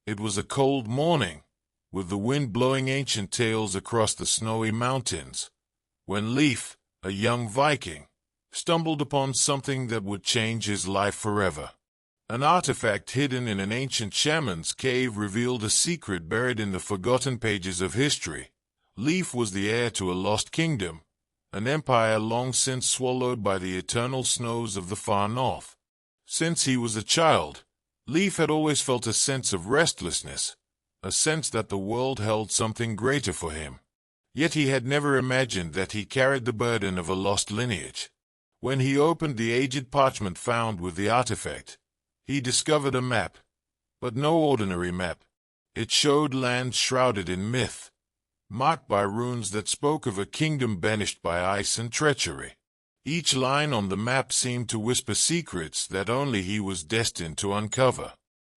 It was a cold morning, with the wind blowing ancient tales across the snowy mountains, when Leif, a young Viking, stumbled upon something that would change his life forever. An artifact hidden in an ancient shaman's cave revealed a secret buried in the forgotten pages of history. Leif was the heir to a lost kingdom, an empire long since swallowed by the eternal snows of the far north. Since he was a child, Leif had always felt a sense of restlessness, a sense that the world held something greater for him. Yet he had never imagined that he carried the burden of a lost lineage. When he opened the aged parchment found with the artifact, he discovered a map, but no ordinary map. It showed lands shrouded in myth, marked by runes that spoke of a kingdom banished by ice and treachery. Each line on the map seemed to whisper secrets that only he was destined to uncover.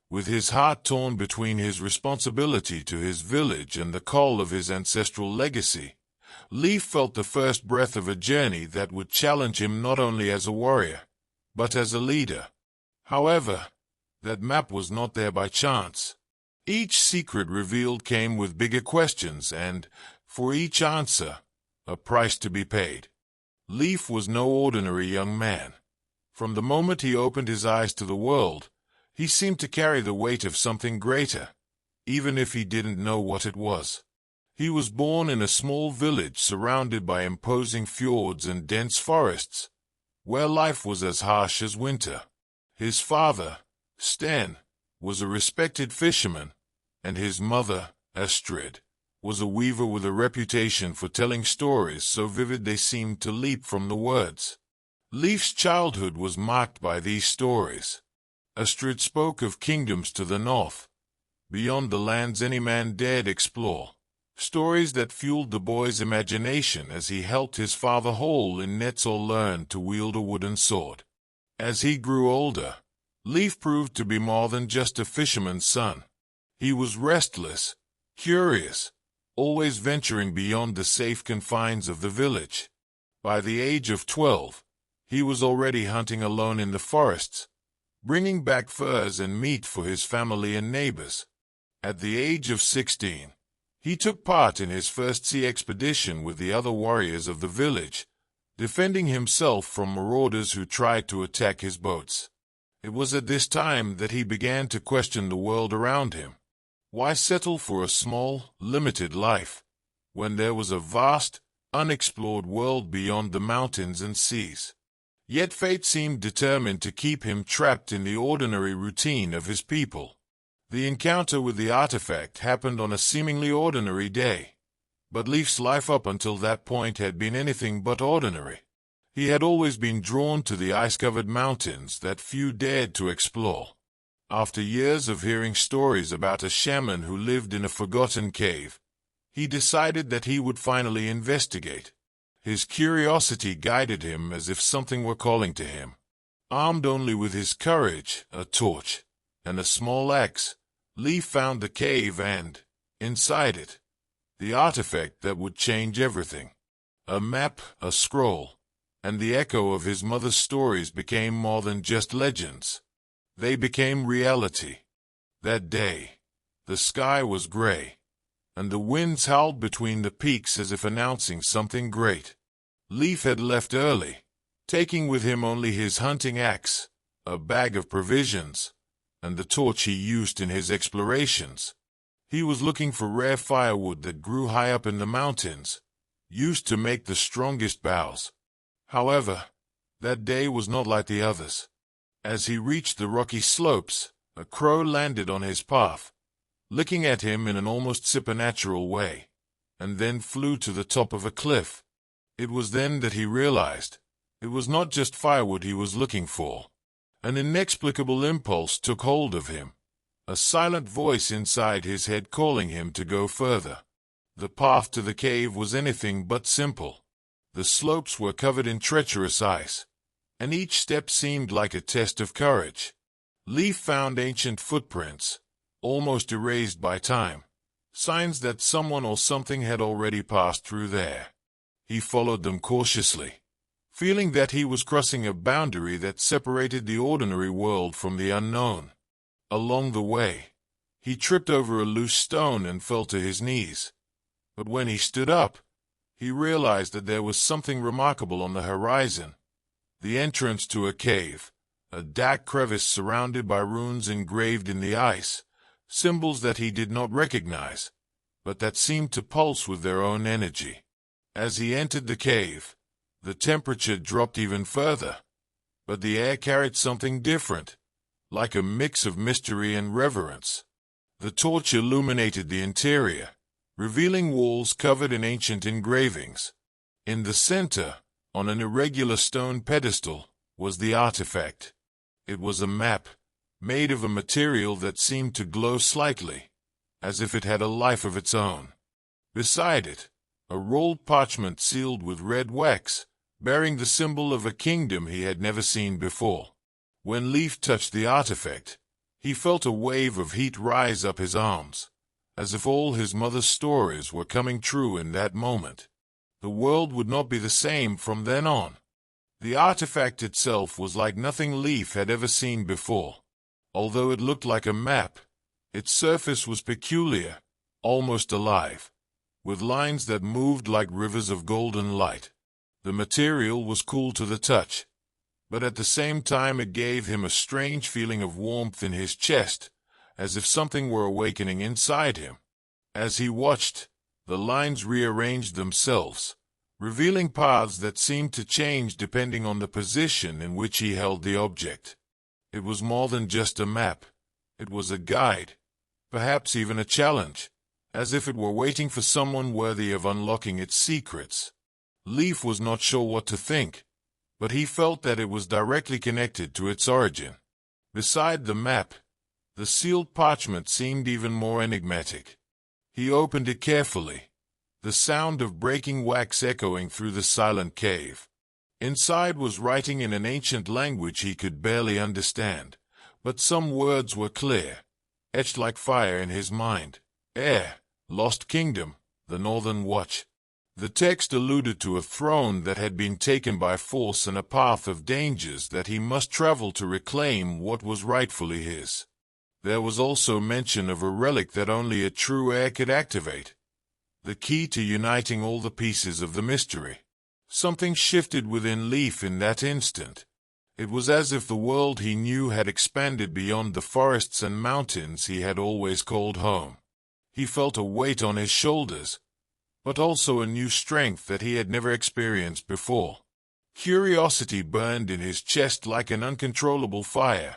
With his heart torn between his responsibility to his village and the call of his ancestral legacy, Leif felt the first breath of a journey that would challenge him not only as a warrior, but as a leader. However, that map was not there by chance. Each secret revealed came with bigger questions and, for each answer, a price to be paid. Leif was no ordinary young man. From the moment he opened his eyes to the world, he seemed to carry the weight of something greater, even if he didn't know what it was. He was born in a small village surrounded by imposing fjords and dense forests, where life was as harsh as winter. His father, Sten, was a respected fisherman, and his mother, Astrid, was a weaver with a reputation for telling stories so vivid they seemed to leap from the words. Leif's childhood was marked by these stories. Astrid spoke of kingdoms to the north, beyond the lands any man dared explore, stories that fueled the boy's imagination as he helped his father haul in nets or learned to wield a wooden sword. As he grew older, Leif proved to be more than just a fisherman's son. He was restless, curious, always venturing beyond the safe confines of the village. By the age of 12, he was already hunting alone in the forests, bringing back furs and meat for his family and neighbors. At the age of 16, he took part in his first sea expedition with the other warriors of the village, defending himself from marauders who tried to attack his boats. It was at this time that he began to question the world around him. Why settle for a small, limited life, when there was a vast, unexplored world beyond the mountains and seas? Yet fate seemed determined to keep him trapped in the ordinary routine of his people. The encounter with the artifact happened on a seemingly ordinary day, but Leif's life up until that point had been anything but ordinary. He had always been drawn to the ice-covered mountains that few dared to explore. After years of hearing stories about a shaman who lived in a forgotten cave, he decided that he would finally investigate. His curiosity guided him as if something were calling to him. Armed only with his courage, a torch, and a small axe, Leif found the cave and, inside it, the artifact that would change everything. A map, a scroll, and the echo of his mother's stories became more than just legends. They became reality. That day, the sky was gray, and the winds howled between the peaks as if announcing something great. Leif had left early, taking with him only his hunting axe, a bag of provisions, and the torch he used in his explorations. He was looking for rare firewood that grew high up in the mountains, used to make the strongest boughs. However, that day was not like the others. As he reached the rocky slopes, a crow landed on his path, licking at him in an almost supernatural way, and then flew to the top of a cliff. It was then that he realized it was not just firewood he was looking for. An inexplicable impulse took hold of him, a silent voice inside his head calling him to go further. The path to the cave was anything but simple. The slopes were covered in treacherous ice, and each step seemed like a test of courage. Leif found ancient footprints, almost erased by time, signs that someone or something had already passed through there. He followed them cautiously, feeling that he was crossing a boundary that separated the ordinary world from the unknown. Along the way, He tripped over a loose stone and fell to his knees. But when he stood up, he realized that there was something remarkable on the horizon. The entrance to a cave, a dark crevice surrounded by runes engraved in the ice, symbols that he did not recognize, but that seemed to pulse with their own energy. As he entered the cave, the temperature dropped even further, but the air carried something different, like a mix of mystery and reverence. The torch illuminated the interior, revealing walls covered in ancient engravings. In the center, on an irregular stone pedestal, was the artifact. It was a map, made of a material that seemed to glow slightly, as if it had a life of its own. Beside it, a rolled parchment sealed with red wax, bearing the symbol of a kingdom he had never seen before. When Leif touched the artifact, he felt a wave of heat rise up his arms, as if all his mother's stories were coming true in that moment. The world would not be the same from then on. The artifact itself was like nothing Leif had ever seen before. Although it looked like a map, its surface was peculiar, almost alive, with lines that moved like rivers of golden light. The material was cool to the touch, but at the same time it gave him a strange feeling of warmth in his chest, as if something were awakening inside him. As he watched, the lines rearranged themselves, revealing paths that seemed to change depending on the position in which he held the object. It was more than just a map. It was a guide, perhaps even a challenge, as if it were waiting for someone worthy of unlocking its secrets. Leif was not sure what to think, but he felt that it was directly connected to its origin. Beside the map, the sealed parchment seemed even more enigmatic. He opened it carefully, the sound of breaking wax echoing through the silent cave. Inside was writing in an ancient language he could barely understand, but some words were clear, etched like fire in his mind. Heir, Lost Kingdom, the Northern Watch. The text alluded to a throne that had been taken by force and a path of dangers that he must travel to reclaim what was rightfully his. There was also mention of a relic that only a true heir could activate, the key to uniting all the pieces of the mystery. Something shifted within Leif in that instant. It was as if the world he knew had expanded beyond the forests and mountains he had always called home. He felt a weight on his shoulders, but also a new strength that he had never experienced before. Curiosity burned in his chest like an uncontrollable fire.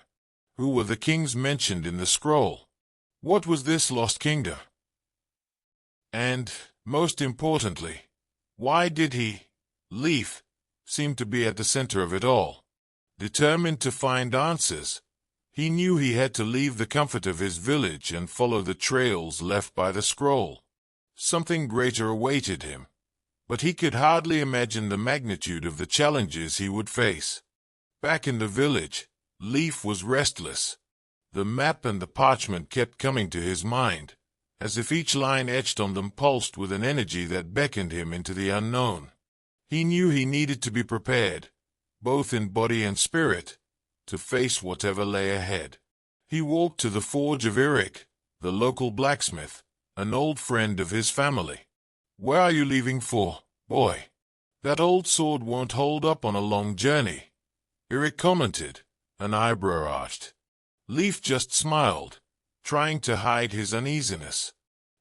Who were the kings mentioned in the scroll? What was this lost kingdom? And, most importantly, why did he, Leif, seem to be at the center of it all? Determined to find answers, he knew he had to leave the comfort of his village and follow the trails left by the scroll. Something greater awaited him, but he could hardly imagine the magnitude of the challenges he would face. Back in the village, Leif was restless. The map and the parchment kept coming to his mind, as if each line etched on them pulsed with an energy that beckoned him into the unknown. He knew he needed to be prepared, both in body and spirit, to face whatever lay ahead. He walked to the forge of Eric, the local blacksmith, an old friend of his family. "Where are you leaving for, boy? That old sword won't hold up on a long journey," Eric commented, an eyebrow arched. Leif just smiled, trying to hide his uneasiness.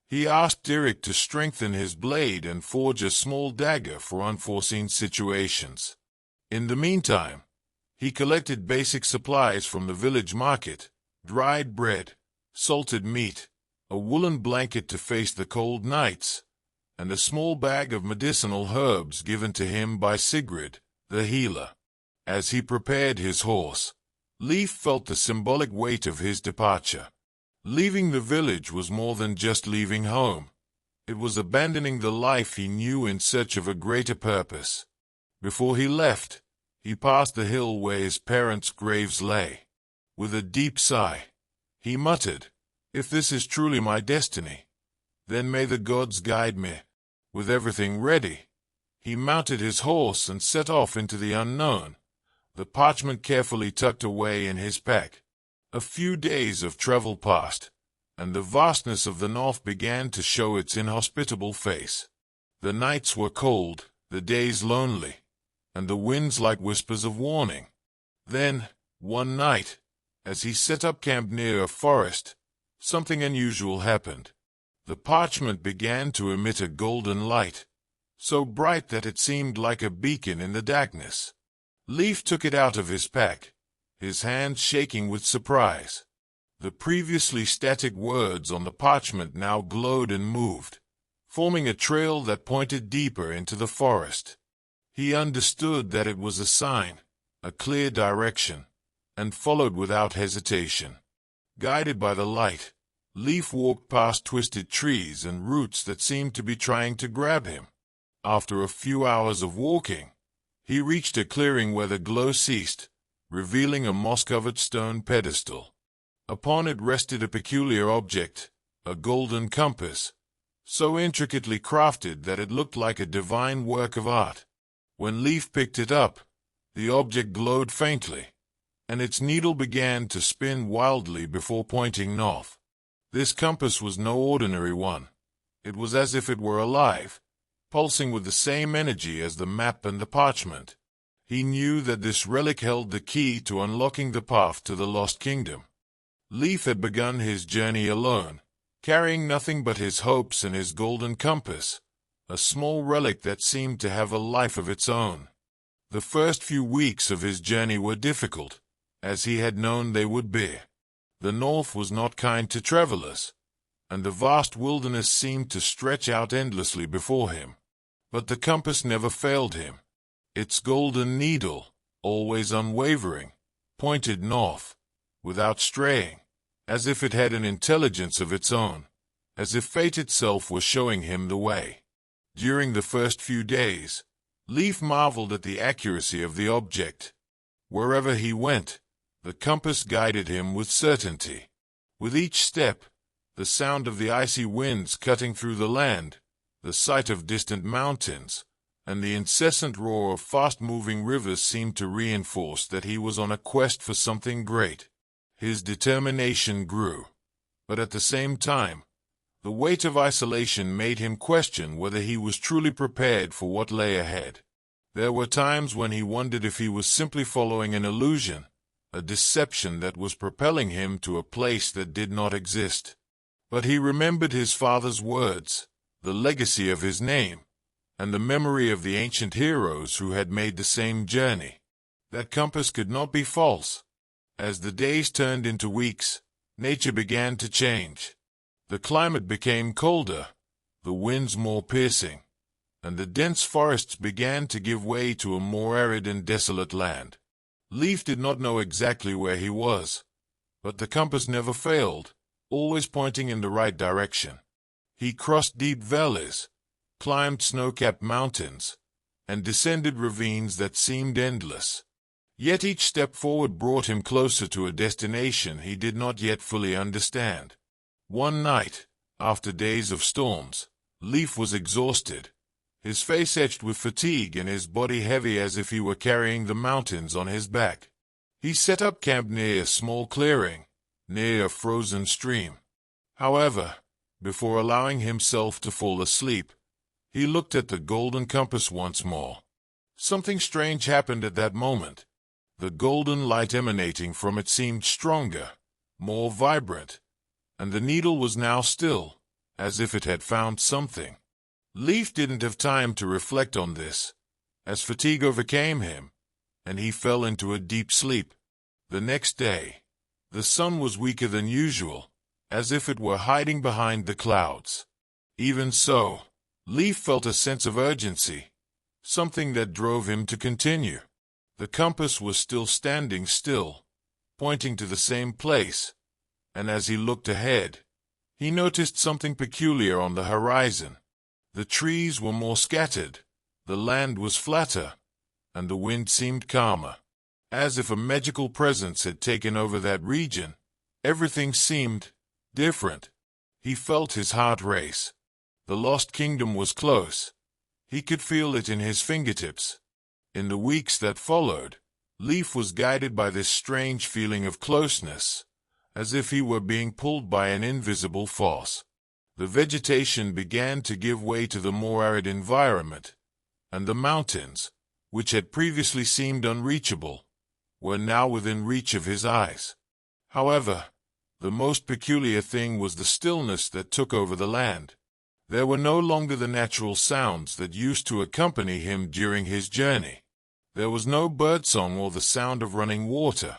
He asked Eric to strengthen his blade and forge a small dagger for unforeseen situations. In the meantime, he collected basic supplies from the village market: dried bread, salted meat, a woolen blanket to face the cold nights, and a small bag of medicinal herbs given to him by Sigrid, the healer. As he prepared his horse, Leif felt the symbolic weight of his departure. Leaving the village was more than just leaving home. It was abandoning the life he knew in search of a greater purpose. Before he left, he passed the hill where his parents' graves lay. With a deep sigh, he muttered, "If this is truly my destiny, then may the gods guide me." With everything ready, he mounted his horse and set off into the unknown, the parchment carefully tucked away in his pack. A few days of travel passed, and the vastness of the north began to show its inhospitable face. The nights were cold, the days lonely, and the winds like whispers of warning. Then, one night, as he set up camp near a forest, something unusual happened. The parchment began to emit a golden light, so bright that it seemed like a beacon in the darkness. Leif took it out of his pack, his hands shaking with surprise. The previously static words on the parchment now glowed and moved, forming a trail that pointed deeper into the forest. He understood that it was a sign, a clear direction, and followed without hesitation. Guided by the light, Leif walked past twisted trees and roots that seemed to be trying to grab him. After a few hours of walking, he reached a clearing where the glow ceased, revealing a moss-covered stone pedestal. Upon it rested a peculiar object, a golden compass, so intricately crafted that it looked like a divine work of art. When Leif picked it up, the object glowed faintly, and its needle began to spin wildly before pointing north. This compass was no ordinary one. It was as if it were alive, pulsing with the same energy as the map and the parchment. He knew that this relic held the key to unlocking the path to the Lost Kingdom. Leif had begun his journey alone, carrying nothing but his hopes and his golden compass, a small relic that seemed to have a life of its own. The first few weeks of his journey were difficult, as he had known they would be. The north was not kind to travelers, and the vast wilderness seemed to stretch out endlessly before him. But the compass never failed him. Its golden needle, always unwavering, pointed north, without straying, as if it had an intelligence of its own, as if fate itself were showing him the way. During the first few days, Leif marveled at the accuracy of the object. Wherever he went, the compass guided him with certainty. With each step, the sound of the icy winds cutting through the land, the sight of distant mountains, and the incessant roar of fast-moving rivers seemed to reinforce that he was on a quest for something great. His determination grew, but at the same time, the weight of isolation made him question whether he was truly prepared for what lay ahead. There were times when he wondered if he was simply following an illusion, a deception that was propelling him to a place that did not exist. But he remembered his father's words, the legacy of his name, and the memory of the ancient heroes who had made the same journey. That compass could not be false. As the days turned into weeks, nature began to change. The climate became colder, the winds more piercing, and the dense forests began to give way to a more arid and desolate land. Leif did not know exactly where he was, but the compass never failed, always pointing in the right direction. He crossed deep valleys, climbed snow-capped mountains, and descended ravines that seemed endless. Yet each step forward brought him closer to a destination he did not yet fully understand. One night, after days of storms, Leif was exhausted, his face etched with fatigue and his body heavy as if he were carrying the mountains on his back. He set up camp near a small clearing, near a frozen stream. However, before allowing himself to fall asleep, he looked at the golden compass once more. Something strange happened at that moment. The golden light emanating from it seemed stronger, more vibrant, and the needle was now still, as if it had found something. Leif didn't have time to reflect on this, as fatigue overcame him, and he fell into a deep sleep. The next day, the sun was weaker than usual, as if it were hiding behind the clouds. Even so, Leif felt a sense of urgency, something that drove him to continue. The compass was still standing still, pointing to the same place, and as he looked ahead, he noticed something peculiar on the horizon. The trees were more scattered, the land was flatter, and the wind seemed calmer. As if a magical presence had taken over that region, everything seemed different. He felt his heart race. The Lost Kingdom was close. He could feel it in his fingertips. In the weeks that followed, Leif was guided by this strange feeling of closeness, as if he were being pulled by an invisible force. The vegetation began to give way to the more arid environment, and the mountains, which had previously seemed unreachable, were now within reach of his eyes. However, the most peculiar thing was the stillness that took over the land. There were no longer the natural sounds that used to accompany him during his journey. There was no birdsong or the sound of running water.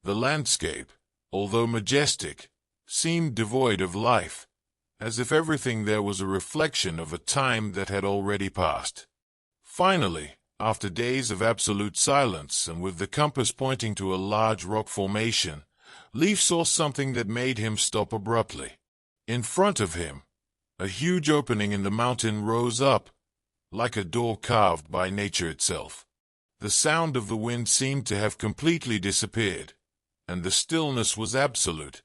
The landscape, although majestic, seemed devoid of life, as if everything there was a reflection of a time that had already passed. Finally, after days of absolute silence and with the compass pointing to a large rock formation, Leif saw something that made him stop abruptly. In front of him, a huge opening in the mountain rose up, like a door carved by nature itself. The sound of the wind seemed to have completely disappeared, and the stillness was absolute.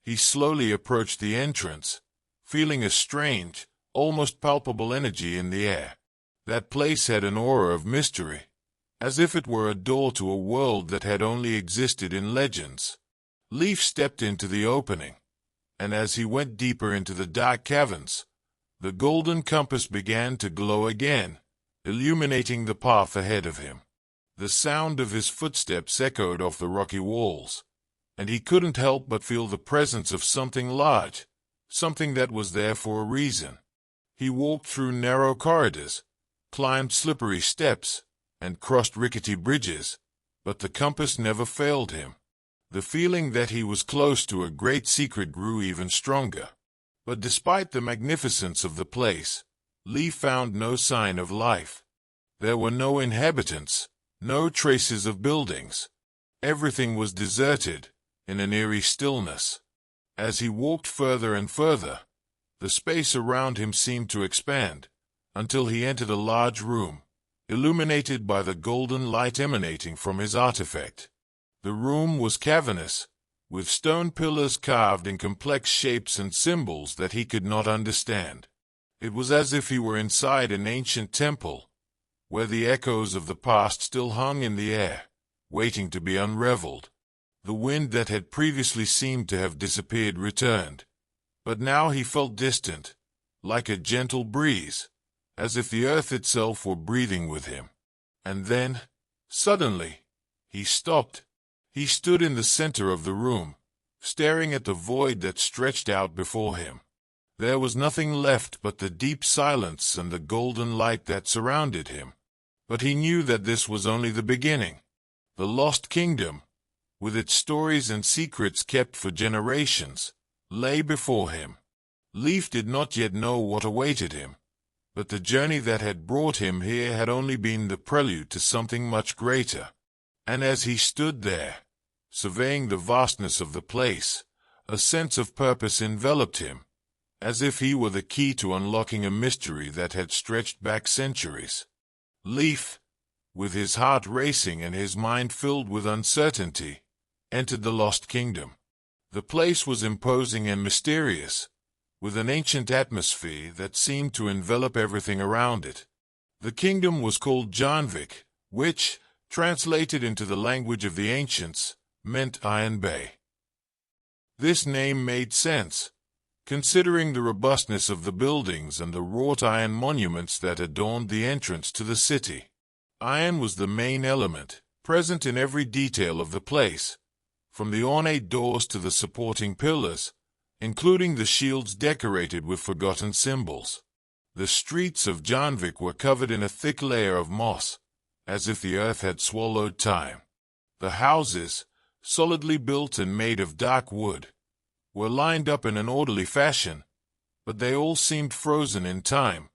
He slowly approached the entrance, feeling a strange, almost palpable energy in the air. That place had an aura of mystery, as if it were a door to a world that had only existed in legends. Leif stepped into the opening, and as he went deeper into the dark caverns, the golden compass began to glow again, illuminating the path ahead of him. The sound of his footsteps echoed off the rocky walls, and he couldn't help but feel the presence of something large, something that was there for a reason. He walked through narrow corridors, climbed slippery steps, and crossed rickety bridges, but the compass never failed him. The feeling that he was close to a great secret grew even stronger. But despite the magnificence of the place, Leif found no sign of life. There were no inhabitants, no traces of buildings. Everything was deserted, in an eerie stillness. As he walked further and further, the space around him seemed to expand, until he entered a large room, illuminated by the golden light emanating from his artifact. The room was cavernous, with stone pillars carved in complex shapes and symbols that he could not understand. It was as if he were inside an ancient temple, where the echoes of the past still hung in the air, waiting to be unraveled. The wind that had previously seemed to have disappeared returned, but now he felt distant, like a gentle breeze, as if the earth itself were breathing with him. And then, suddenly, he stopped. He stood in the center of the room, staring at the void that stretched out before him. There was nothing left but the deep silence and the golden light that surrounded him. But he knew that this was only the beginning. The lost kingdom, with its stories and secrets kept for generations, lay before him. Leif did not yet know what awaited him, but the journey that had brought him here had only been the prelude to something much greater. And as he stood there, surveying the vastness of the place, a sense of purpose enveloped him, as if he were the key to unlocking a mystery that had stretched back centuries. Leif, with his heart racing and his mind filled with uncertainty, entered the lost kingdom. The place was imposing and mysterious, with an ancient atmosphere that seemed to envelop everything around it. The kingdom was called Jarnvik, which, translated into the language of the ancients, meant Iron Bay. This name made sense, considering the robustness of the buildings and the wrought iron monuments that adorned the entrance to the city. Iron was the main element, present in every detail of the place, from the ornate doors to the supporting pillars, including the shields decorated with forgotten symbols. The streets of Jarnvik were covered in a thick layer of moss, as if the earth had swallowed time. The houses, solidly built and made of dark wood, were lined up in an orderly fashion, but they all seemed frozen in time,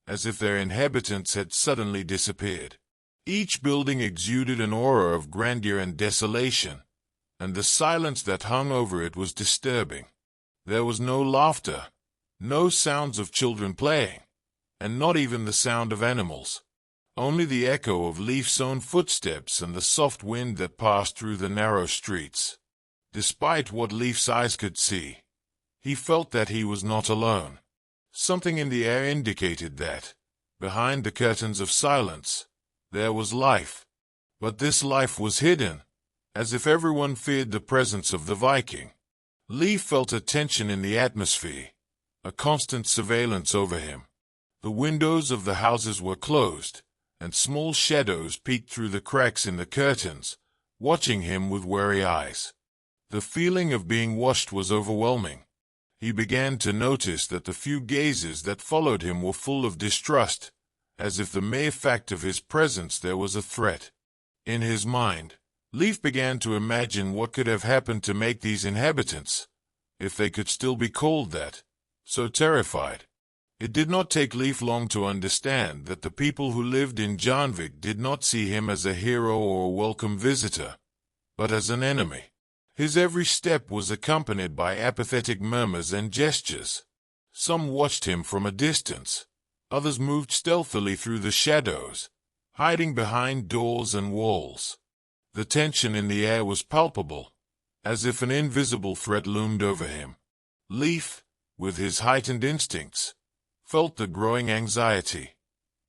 as if their inhabitants had suddenly disappeared. Each building exuded an aura of grandeur and desolation, and the silence that hung over it was disturbing. There was no laughter, no sounds of children playing, and not even the sound of animals. Only the echo of Leif's own footsteps and the soft wind that passed through the narrow streets. Despite what Leif's eyes could see, he felt that he was not alone. Something in the air indicated that, behind the curtains of silence, there was life. But this life was hidden, as if everyone feared the presence of the Viking. Leif felt a tension in the atmosphere, a constant surveillance over him. The windows of the houses were closed, and small shadows peeked through the cracks in the curtains, watching him with wary eyes. The feeling of being watched was overwhelming. He began to notice that the few gazes that followed him were full of distrust, as if the mere fact of his presence there was a threat. In his mind, Leif began to imagine what could have happened to make these inhabitants, if they could still be called that, so terrified. It did not take Leif long to understand that the people who lived in Janvik did not see him as a hero or a welcome visitor, but as an enemy. His every step was accompanied by apathetic murmurs and gestures. Some watched him from a distance. Others moved stealthily through the shadows, hiding behind doors and walls. The tension in the air was palpable, as if an invisible threat loomed over him. Leif, with his heightened instincts, felt the growing anxiety.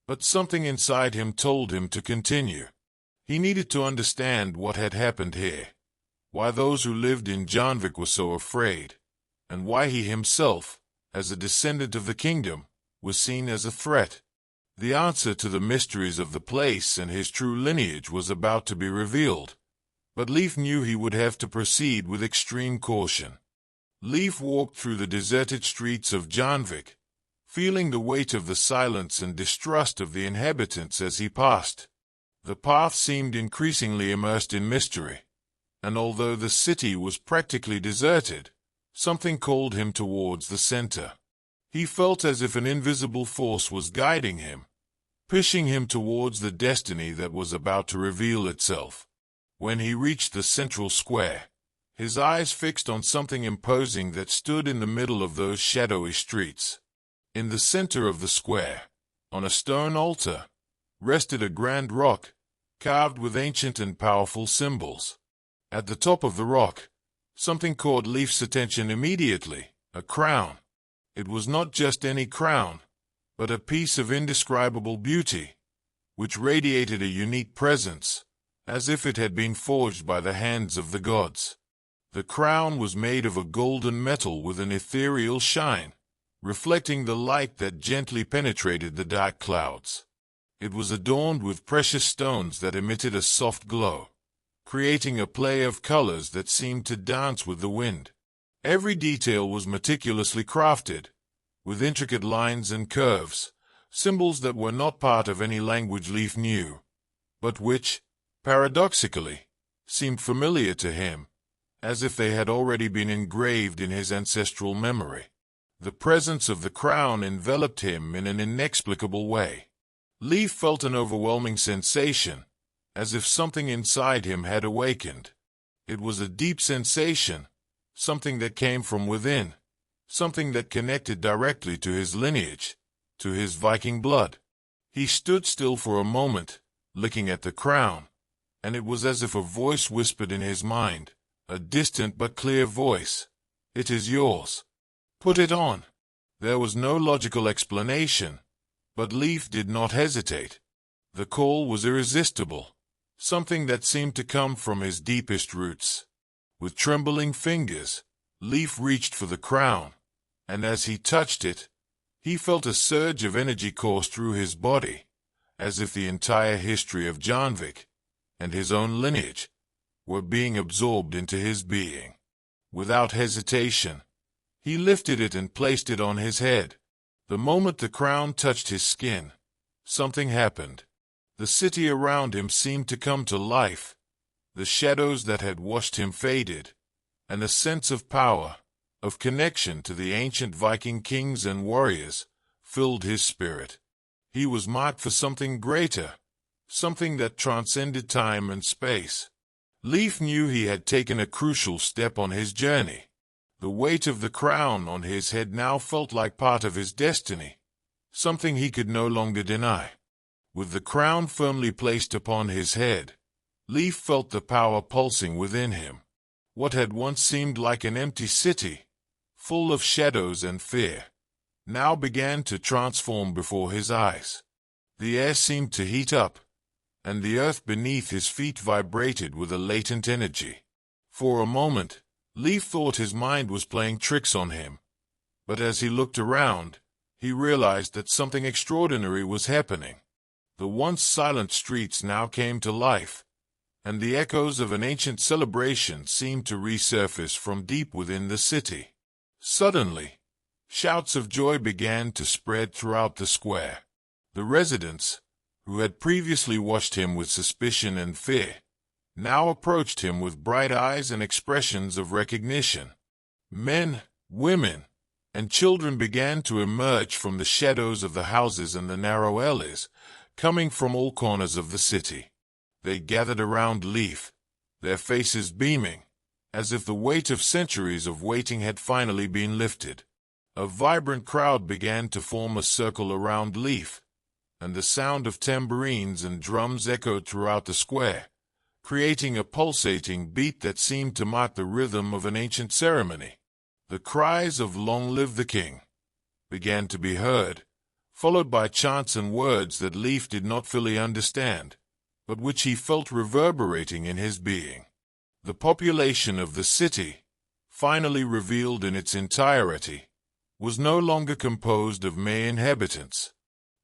But something inside him told him to continue. He needed to understand what had happened here, why those who lived in Janvik were so afraid, and why he himself, as a descendant of the kingdom, was seen as a threat. The answer to the mysteries of the place and his true lineage was about to be revealed, but Leif knew he would have to proceed with extreme caution. Leif walked through the deserted streets of Janvik, feeling the weight of the silence and distrust of the inhabitants as he passed. The path seemed increasingly immersed in mystery, and although the city was practically deserted, something called him towards the center. He felt as if an invisible force was guiding him, pushing him towards the destiny that was about to reveal itself. When he reached the central square, his eyes fixed on something imposing that stood in the middle of those shadowy streets. In the center of the square, on a stone altar, rested a grand rock, carved with ancient and powerful symbols. At the top of the rock, something caught Leif's attention immediately: a crown. It was not just any crown, but a piece of indescribable beauty, which radiated a unique presence, as if it had been forged by the hands of the gods. The crown was made of a golden metal with an ethereal shine, reflecting the light that gently penetrated the dark clouds. It was adorned with precious stones that emitted a soft glow, creating a play of colors that seemed to dance with the wind. Every detail was meticulously crafted, with intricate lines and curves, symbols that were not part of any language Leif knew, but which, paradoxically, seemed familiar to him, as if they had already been engraved in his ancestral memory. The presence of the crown enveloped him in an inexplicable way. Leif felt an overwhelming sensation, as if something inside him had awakened. It was a deep sensation, something that came from within, something that connected directly to his lineage, to his Viking blood. He stood still for a moment, looking at the crown, and it was as if a voice whispered in his mind, a distant but clear voice: "It is yours. Put it on." There was no logical explanation, but Leif did not hesitate. The call was irresistible, something that seemed to come from his deepest roots. With trembling fingers, Leif reached for the crown, and as he touched it, he felt a surge of energy course through his body, as if the entire history of Janvik, and his own lineage, were being absorbed into his being. Without hesitation, he lifted it and placed it on his head. The moment the crown touched his skin, something happened. The city around him seemed to come to life. The shadows that had washed him faded, and a sense of power, of connection to the ancient Viking kings and warriors, filled his spirit. He was marked for something greater, something that transcended time and space. Leif knew he had taken a crucial step on his journey. The weight of the crown on his head now felt like part of his destiny, something he could no longer deny. With the crown firmly placed upon his head, Leif felt the power pulsing within him. What had once seemed like an empty city, full of shadows and fear, now began to transform before his eyes. The air seemed to heat up, and the earth beneath his feet vibrated with a latent energy. For a moment, Leif thought his mind was playing tricks on him, but as he looked around, he realized that something extraordinary was happening. The once silent streets now came to life, and the echoes of an ancient celebration seemed to resurface from deep within the city. Suddenly, shouts of joy began to spread throughout the square. The residents, who had previously watched him with suspicion and fear, now approached him with bright eyes and expressions of recognition. Men, women, and children began to emerge from the shadows of the houses and the narrow alleys, coming from all corners of the city. They gathered around Leif, their faces beaming, as if the weight of centuries of waiting had finally been lifted. A vibrant crowd began to form a circle around Leif, and the sound of tambourines and drums echoed throughout the square, creating a pulsating beat that seemed to mark the rhythm of an ancient ceremony. The cries of "Long live the King" began to be heard, followed by chants and words that Leif did not fully understand, but which he felt reverberating in his being. The population of the city, finally revealed in its entirety, was no longer composed of mere inhabitants.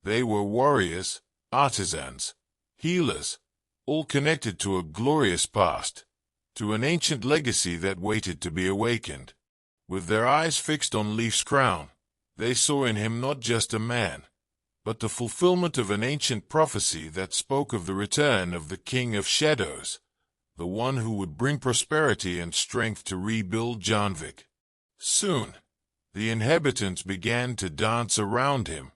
They were warriors, artisans, healers, all connected to a glorious past, to an ancient legacy that waited to be awakened. With their eyes fixed on Leif's crown, they saw in him not just a man, but the fulfillment of an ancient prophecy that spoke of the return of the King of Shadows, the one who would bring prosperity and strength to rebuild Janvik. Soon, the inhabitants began to dance around him,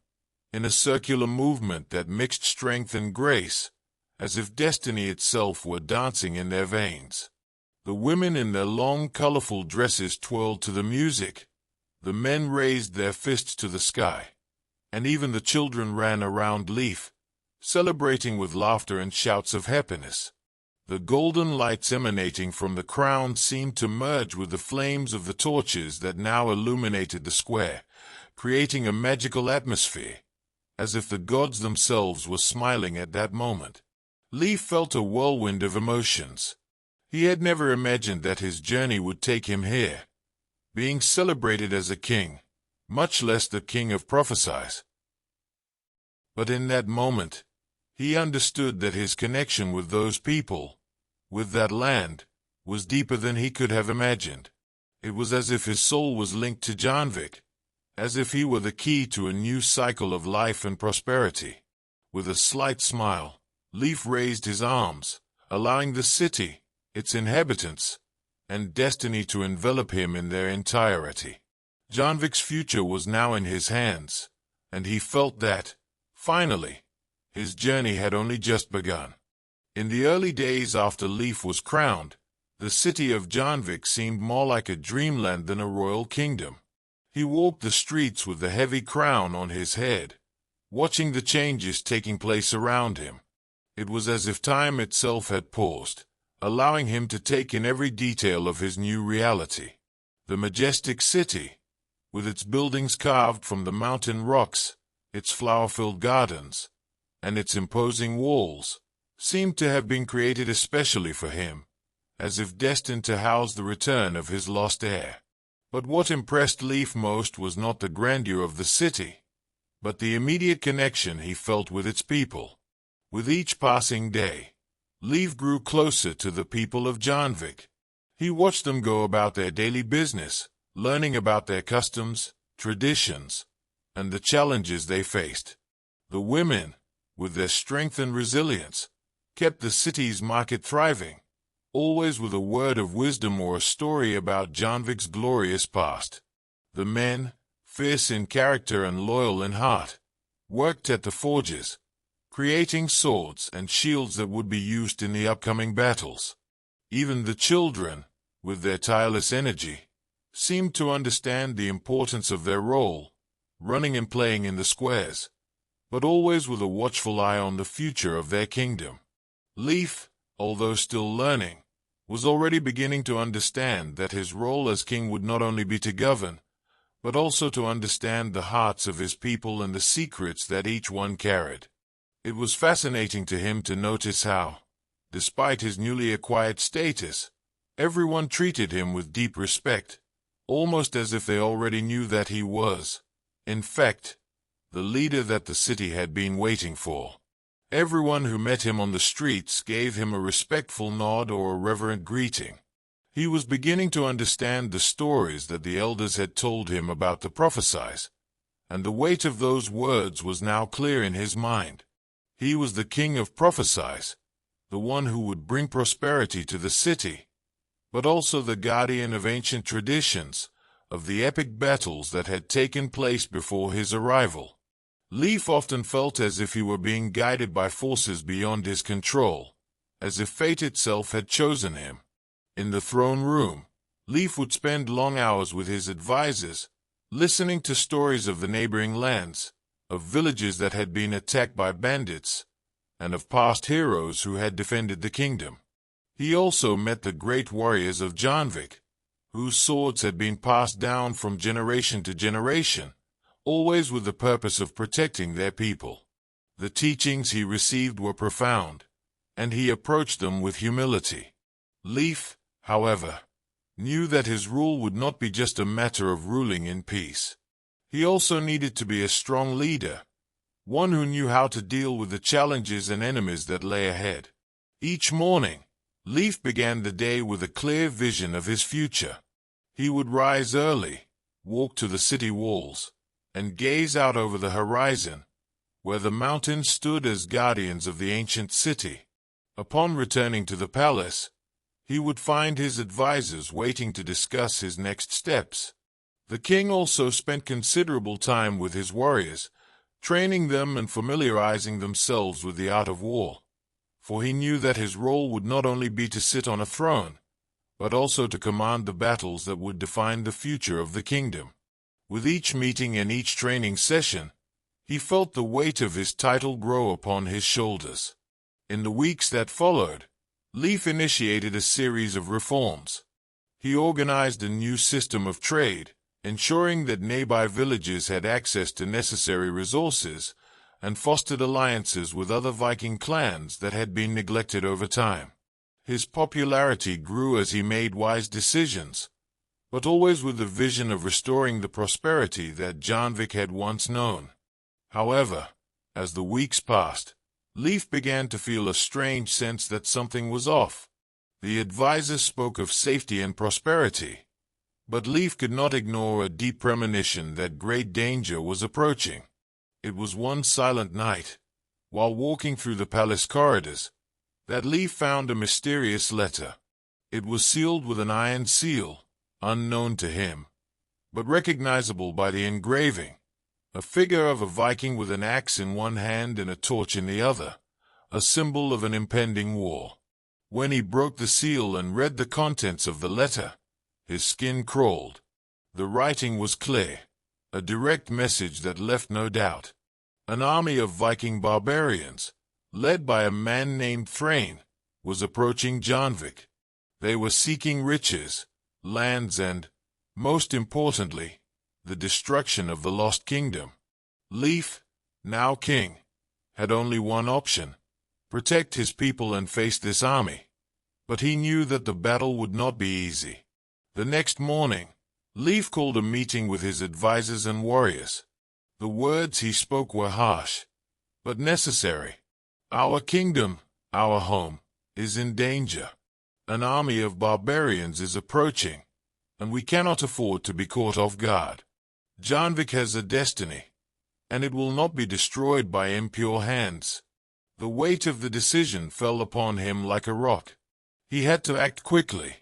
in a circular movement that mixed strength and grace, as if destiny itself were dancing in their veins. The women in their long, colorful dresses twirled to the music, the men raised their fists to the sky, and even the children ran around Leif, celebrating with laughter and shouts of happiness. The golden lights emanating from the crown seemed to merge with the flames of the torches that now illuminated the square, creating a magical atmosphere, as if the gods themselves were smiling at that moment. Leif felt a whirlwind of emotions. He had never imagined that his journey would take him here, being celebrated as a king, much less the king of prophecies. But in that moment, he understood that his connection with those people, with that land, was deeper than he could have imagined. It was as if his soul was linked to Janvik, as if he were the key to a new cycle of life and prosperity. With a slight smile, Leif raised his arms, allowing the city, its inhabitants, and destiny to envelop him in their entirety. Janvik's future was now in his hands, and he felt that, finally, his journey had only just begun. In the early days after Leif was crowned, the city of Janvik seemed more like a dreamland than a royal kingdom. He walked the streets with the heavy crown on his head, watching the changes taking place around him. It was as if time itself had paused, allowing him to take in every detail of his new reality. The majestic city, with its buildings carved from the mountain rocks, its flower-filled gardens, and its imposing walls, seemed to have been created especially for him, as if destined to house the return of his lost heir. But what impressed Leif most was not the grandeur of the city, but the immediate connection he felt with its people. With each passing day, Leif grew closer to the people of Janvik. He watched them go about their daily business, learning about their customs, traditions, and the challenges they faced. The women, with their strength and resilience, kept the city's market thriving, always with a word of wisdom or a story about Janvik's glorious past. The men, fierce in character and loyal in heart, worked at the forges, creating swords and shields that would be used in the upcoming battles. Even the children, with their tireless energy, seemed to understand the importance of their role, running and playing in the squares, but always with a watchful eye on the future of their kingdom. Leif, although still learning, was already beginning to understand that his role as king would not only be to govern, but also to understand the hearts of his people and the secrets that each one carried. It was fascinating to him to notice how, despite his newly acquired status, Everyone treated him with deep respect, almost as if they already knew that he was, in fact, the leader that the city had been waiting for. Everyone who met him on the streets gave him a respectful nod or a reverent greeting. He was beginning to understand the stories that the elders had told him about the prophecies, and the weight of those words was now clear in his mind. He was the king of prophecies, the one who would bring prosperity to the city, but also the guardian of ancient traditions, of the epic battles that had taken place before his arrival. Leif often felt as if he were being guided by forces beyond his control, as if fate itself had chosen him. In the throne room, Leif would spend long hours with his advisors, listening to stories of the neighboring lands, of villages that had been attacked by bandits, and of past heroes who had defended the kingdom. He also met the great warriors of Janvik, whose swords had been passed down from generation to generation, always with the purpose of protecting their people. The teachings he received were profound, and he approached them with humility. Leif, however, knew that his rule would not be just a matter of ruling in peace. He also needed to be a strong leader, one who knew how to deal with the challenges and enemies that lay ahead. Each morning, Leif began the day with a clear vision of his future. He would rise early, walk to the city walls, and gaze out over the horizon, where the mountains stood as guardians of the ancient city. Upon returning to the palace, he would find his advisors waiting to discuss his next steps. The king also spent considerable time with his warriors, training them and familiarizing themselves with the art of war, for he knew that his role would not only be to sit on a throne, but also to command the battles that would define the future of the kingdom. With each meeting and each training session, he felt the weight of his title grow upon his shoulders. In the weeks that followed, Leif initiated a series of reforms. He organized a new system of trade, ensuring that nearby villages had access to necessary resources, and fostered alliances with other Viking clans that had been neglected over time. His popularity grew as he made wise decisions, but always with the vision of restoring the prosperity that Janvik had once known. However, as the weeks passed, Leif began to feel a strange sense that something was off. The advisors spoke of safety and prosperity, but Leif could not ignore a deep premonition that great danger was approaching. It was one silent night, while walking through the palace corridors, that Leif found a mysterious letter. It was sealed with an iron seal, unknown to him, but recognizable by the engraving. A figure of a Viking with an axe in one hand and a torch in the other, a symbol of an impending war. When he broke the seal and read the contents of the letter, his skin crawled. The writing was clear, a direct message that left no doubt. An army of Viking barbarians, led by a man named Thrain, was approaching Janvik. They were seeking riches, lands and, most importantly, the destruction of the lost kingdom. Leif, now king, had only one option: protect his people and face this army. But he knew that the battle would not be easy. The next morning, Leif called a meeting with his advisors and warriors. The words he spoke were harsh, but necessary. Our kingdom, our home, is in danger. An army of barbarians is approaching, and we cannot afford to be caught off guard. Janvik has a destiny, and it will not be destroyed by impure hands. The weight of the decision fell upon him like a rock. He had to act quickly,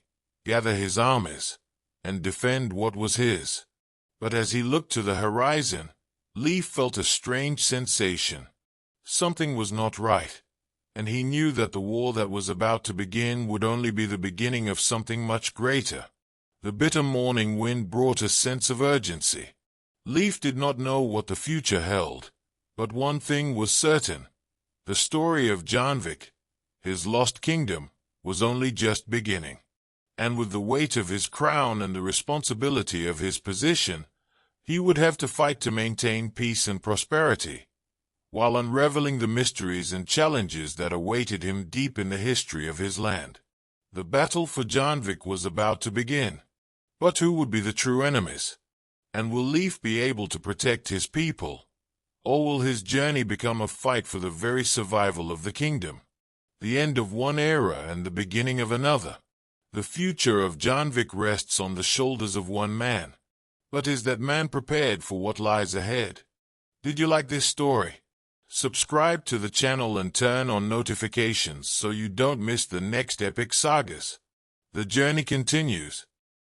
gather his armies, and defend what was his. But as he looked to the horizon, Leif felt a strange sensation. Something was not right, and he knew that the war that was about to begin would only be the beginning of something much greater. The bitter morning wind brought a sense of urgency. Leif did not know what the future held, but one thing was certain: the story of Janvik, his lost kingdom, was only just beginning. And with the weight of his crown and the responsibility of his position, he would have to fight to maintain peace and prosperity, while unraveling the mysteries and challenges that awaited him deep in the history of his land. The battle for Janvik was about to begin. But who would be the true enemies? And will Leif be able to protect his people? Or will his journey become a fight for the very survival of the kingdom? The end of one era and the beginning of another. The future of Janvik rests on the shoulders of one man. But is that man prepared for what lies ahead? Did you like this story? Subscribe to the channel and turn on notifications so you don't miss the next epic sagas. The journey continues.